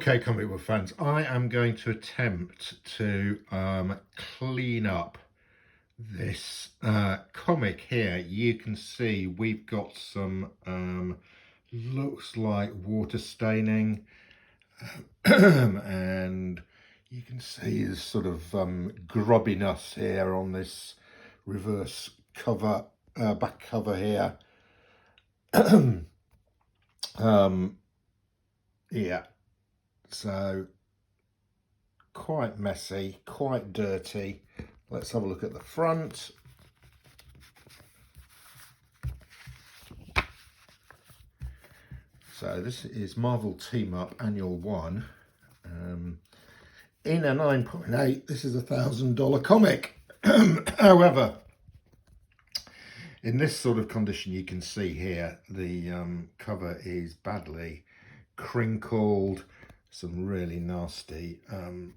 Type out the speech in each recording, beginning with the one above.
Okay, comic book fans, I am going to attempt to clean up this comic here. You can see we've got some looks like water staining and you can see there's sort of grubbiness here on this reverse cover, back cover here. Yeah, so quite messy, quite dirty. Let's have a look at the front. So this is Marvel Team Up Annual 1. In a 9.8, this is $1,000 comic. However, in this sort of condition, you can see here, the cover is badly crinkled, some really nasty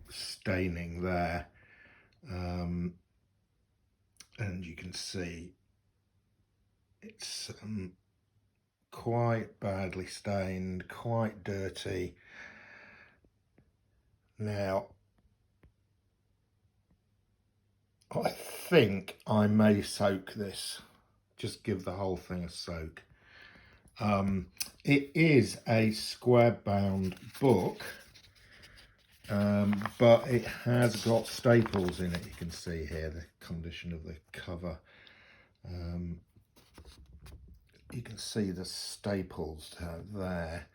staining there. And you can see it's quite badly stained, quite dirty. Now, I think I may soak this, just give the whole thing a soak. It is a square bound book, but it has got staples in it. You can see here the condition of the cover. You can see the staples there.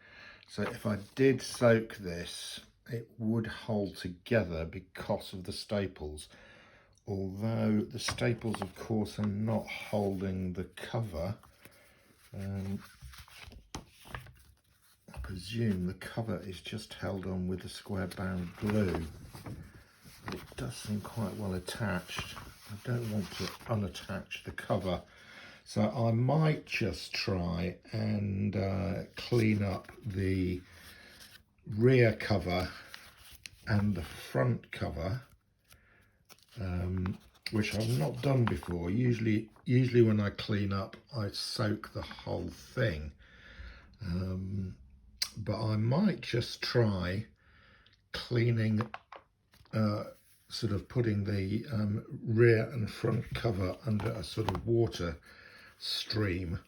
So if I did soak this, it would hold together because of the staples. Although the staples, of course, are not holding the cover. I presume the cover is just held on with the square bound glue. It does seem quite well attached. I don't want to unattach the cover. So I might just try and clean up the rear cover and the front cover, which I've not done before. Usually when I clean up, I soak the whole thing. But I might just try cleaning, sort of putting the rear and front cover under a sort of water stream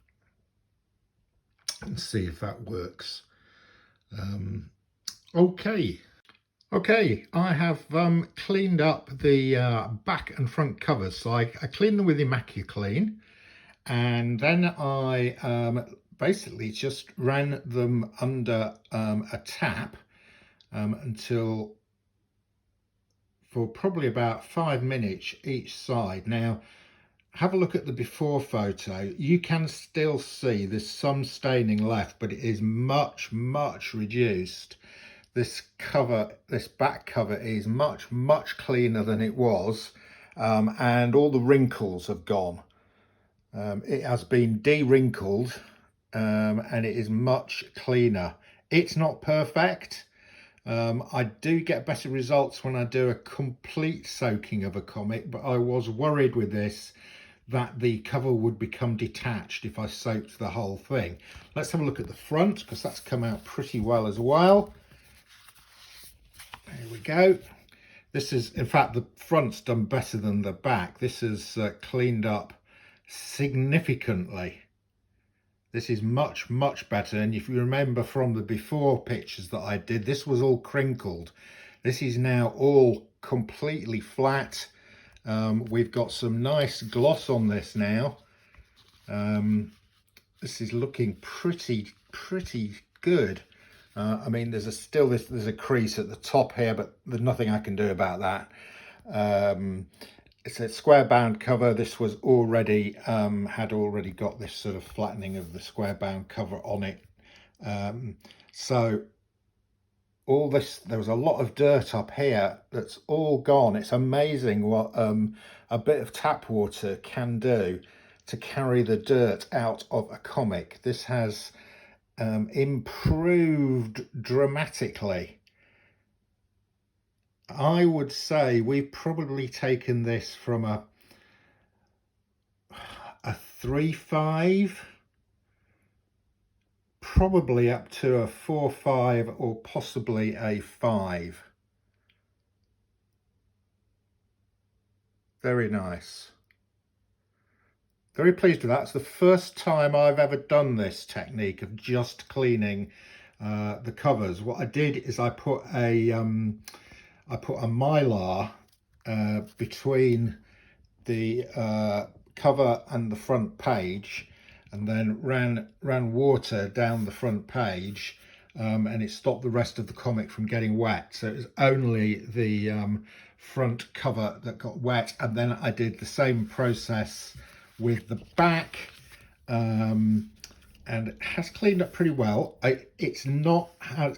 and see if that works. Okay, I have cleaned up the back and front covers. So I cleaned them with ImmacuClean, and then I basically just ran them under a tap until for probably about 5 minutes each side. Now, have a look at the before photo. You can still see there's some staining left, but it is much reduced. This back cover is much cleaner than it was, and all the wrinkles have gone. It has been de-wrinkled, and it is much cleaner. It's not perfect. I do get better results when I do a complete soaking of a comic, but I was worried with this that the cover would become detached if I soaked the whole thing. Let's have a look at the front, because that's come out pretty well as well. There we go. This is, in fact, the front's done better than the back. This is cleaned up significantly. This is much better. And if you remember from the before pictures that I did, this was all crinkled. This is now all completely flat. We've got some nice gloss on this now. This is looking pretty good. I mean, there's a crease at the top here, but there's nothing I can do about that. It's a square bound cover. This was already had already got this sort of flattening of the square bound cover on it. So all this, there was a lot of dirt up here that's all gone. It's amazing what a bit of tap water can do to carry the dirt out of a comic. This has improved dramatically. I would say we've probably taken this from a 3.5 probably up to a 4.5 or possibly a 5. Very nice. Very pleased with that. It's the first time I've ever done this technique of just cleaning the covers. What I did is I put a mylar between the cover and the front page, and then ran water down the front page, and it stopped the rest of the comic from getting wet. So it was only the front cover that got wet. And then I did the same process with the back, and it has cleaned up pretty well. It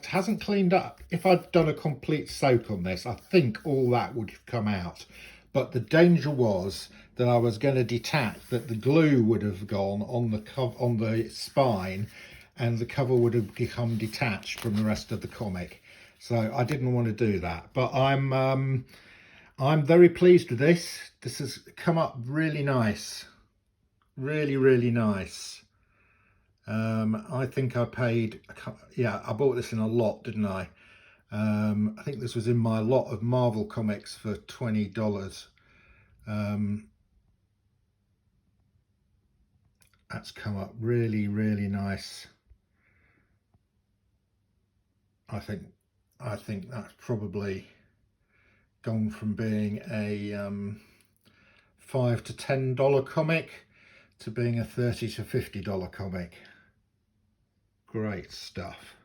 hasn't cleaned up. If I'd done a complete soak on this, I think all that would have come out. But the danger was that I was going to detach, that the glue would have gone on the spine, and the cover would have become detached from the rest of the comic. So I didn't want to do that. But I'm very pleased with this. This has come up really nice. Really nice. I think I paid, yeah, I bought this in a lot, didn't I? I think this was in my lot of Marvel comics for $20. That's come up really nice. I think that's probably gone from being a $5 to $10 comic to being a $30 to $50 comic. Great stuff.